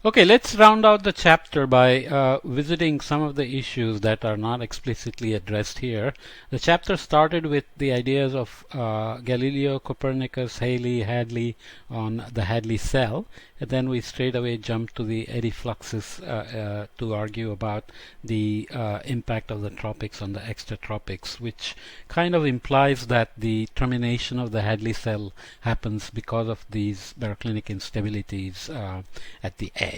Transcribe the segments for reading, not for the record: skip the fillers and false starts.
Okay, let's round out the chapter by visiting some of the issues that are not explicitly addressed here. The chapter started with the ideas of Galileo, Copernicus, Hadley on the Hadley cell, and then we straight away jumped to the eddy fluxes to argue about the impact of the tropics on the extratropics, which kind of implies that the termination of the Hadley cell happens because of these baroclinic instabilities at the edge.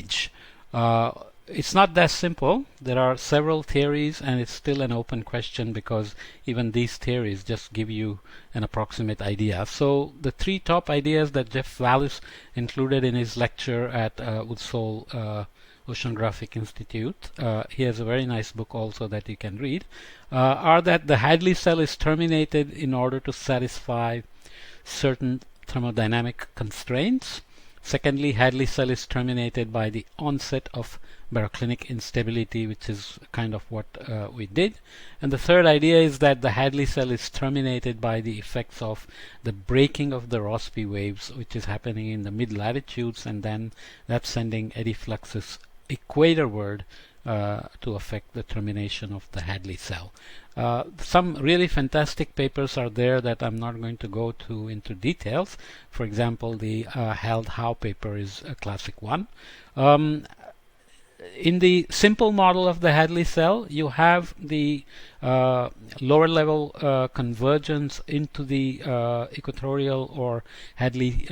It's not that simple. There are several theories, and it's still an open question because even these theories just give you an approximate idea. So the three top ideas that Jeff Wallace included in his lecture at Woods Hole Oceanographic Institute, he has a very nice book also that you can read, are that the Hadley cell is terminated in order to satisfy certain thermodynamic constraints. Secondly, Hadley cell is terminated by the onset of baroclinic instability, which is kind of what we did. And the third idea is that the Hadley cell is terminated by the effects of the breaking of the Rossby waves, which is happening in the mid-latitudes, and then that's sending eddy fluxes equatorward to affect the termination of the Hadley cell. Some really fantastic papers are there that I'm not going to go into details. For example, the Held Howe paper is a classic one. In the simple model of the Hadley cell, you have the lower level convergence into the equatorial or Hadley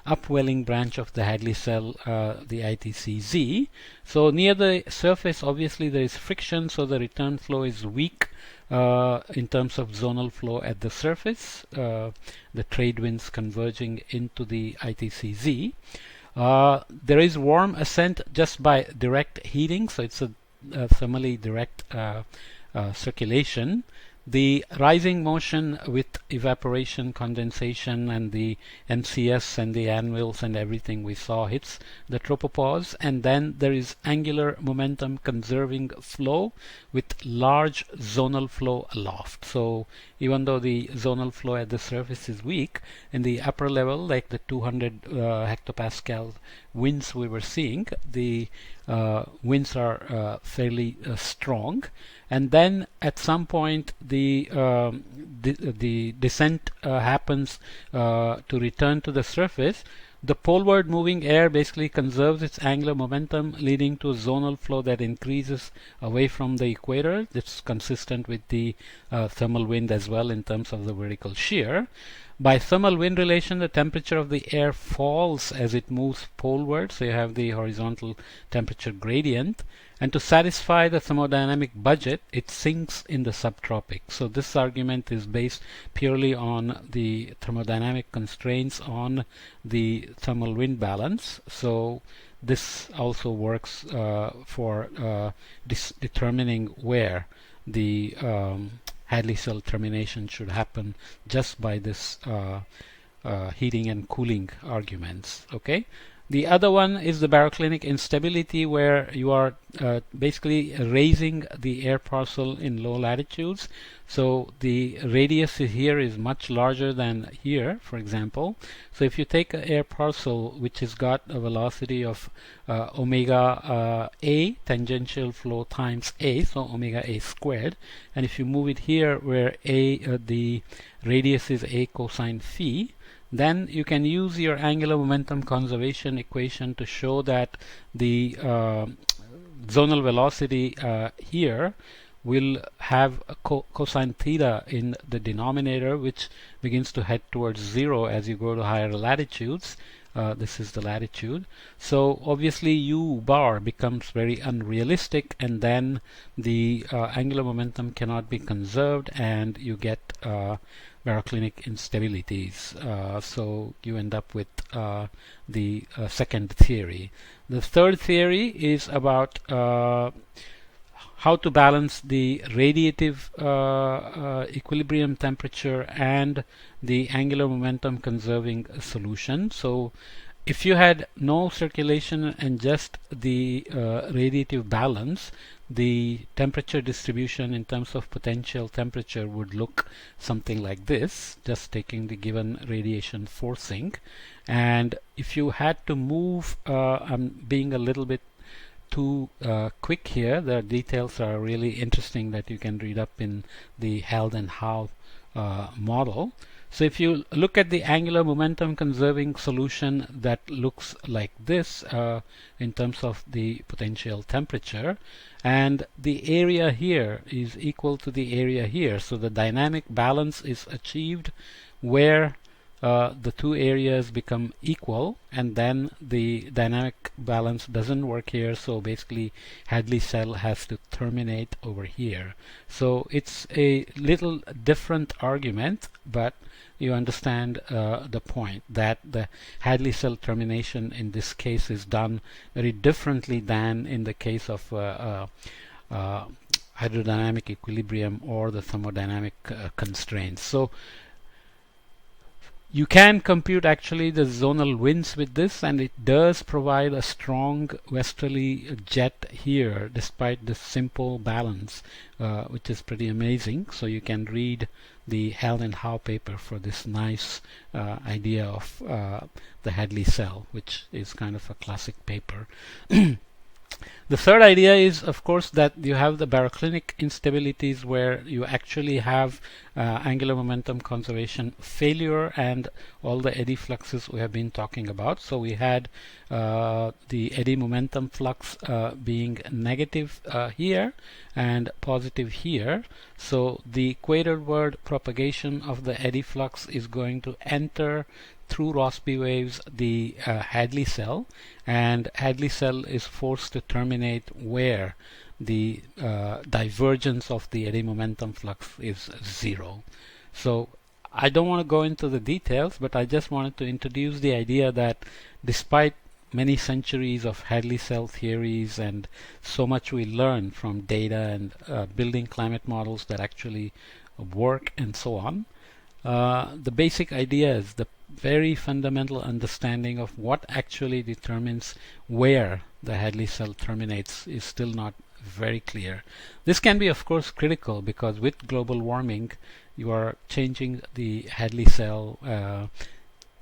upwelling branch of the Hadley cell, the ITCZ. So near the surface, obviously there is friction, so the return flow is weak in terms of zonal flow at the surface, the trade winds converging into the ITCZ. There is warm ascent just by direct heating, so it's a thermally direct circulation. The rising motion with evaporation, condensation, and the MCS and the anvils and everything we saw hits the tropopause, and then there is angular momentum conserving flow with large zonal flow aloft. So even though the zonal flow at the surface is weak, in the upper level, like the 200 hectopascal winds we were seeing, the winds are fairly strong. And then at some point the descent happens to return to the surface. The poleward moving air basically conserves its angular momentum, leading to a zonal flow that increases away from the equator. It's consistent with the thermal wind as well in terms of the vertical shear. By thermal wind relation, the temperature of the air falls as it moves poleward, so you have the horizontal temperature gradient. And to satisfy the thermodynamic budget, it sinks in the subtropics. So this argument is based purely on the thermodynamic constraints on the thermal wind balance. So this also works for determining where the Hadley cell termination should happen just by this heating and cooling arguments. Okay. The other one is the baroclinic instability, where you are basically raising the air parcel in low latitudes. So the radius here is much larger than here, for example. So if you take an air parcel which has got a velocity of omega a, tangential flow times a, so omega a squared, and if you move it here where a the radius is a cosine phi, then you can use your angular momentum conservation equation to show that the zonal velocity here will have a cosine theta in the denominator, which begins to head towards zero as you go to higher latitudes. This is the latitude. So obviously U bar becomes very unrealistic, and then the angular momentum cannot be conserved, and you get baroclinic instabilities. So you end up with the second theory. The third theory is about how to balance the radiative equilibrium temperature and the angular momentum conserving solution. So if you had no circulation and just the radiative balance, the temperature distribution in terms of potential temperature would look something like this, just taking the given radiation forcing. And if you had to move, I'm being a little bit too quick here. The details are really interesting that you can read up in the Held and Howe model. So if you look at the angular momentum conserving solution that looks like this in terms of the potential temperature, and the area here is equal to the area here, so the dynamic balance is achieved where the two areas become equal, and then the dynamic balance doesn't work here, so basically Hadley cell has to terminate over here. So it's a little different argument, but you understand the point that the Hadley cell termination in this case is done very differently than in the case of hydrodynamic equilibrium or the thermodynamic constraints. So you can compute actually the zonal winds with this, and it does provide a strong westerly jet here despite this simple balance, which is pretty amazing. So you can read the Held and Howe paper for this nice idea of the Hadley cell, which is kind of a classic paper. The third idea is, of course, that you have the baroclinic instabilities where you actually have angular momentum conservation failure and all the eddy fluxes we have been talking about. So we had the eddy momentum flux being negative here and positive here. So the equatorward propagation of the eddy flux is going to enter through Rossby waves the Hadley cell, and Hadley cell is forced to terminate where the divergence of the eddy momentum flux is 0. So I don't want to go into the details, but I just wanted to introduce the idea that despite many centuries of Hadley cell theories and so much we learn from data and building climate models that actually work and so on, the basic idea is the very fundamental understanding of what actually determines where the Hadley cell terminates is still not very clear. This can be, of course, critical because with global warming you are changing the Hadley cell.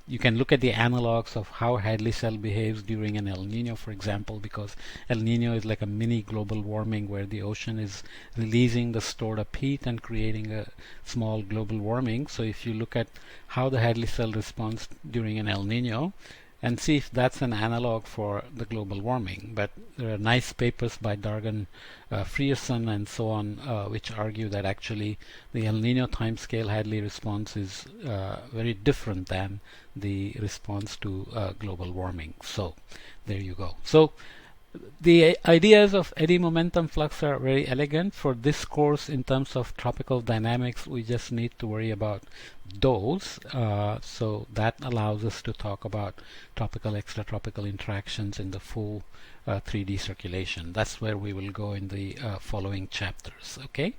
You can look at the analogs of how Hadley cell behaves during an El Nino, for example, because El Nino is like a mini global warming where the ocean is releasing the stored up heat and creating a small global warming. So if you look at how the Hadley cell responds during an El Nino and see if that's an analog for the global warming. But there are nice papers by Dargan, Frierson and so on which argue that actually the El Nino timescale Hadley response is very different than the response to global warming. So there you go. So the ideas of eddy momentum flux are very elegant. For this course in terms of tropical dynamics, we just need to worry about those. So that allows us to talk about tropical extratropical interactions in the full 3D circulation. That's where we will go in the following chapters. Okay.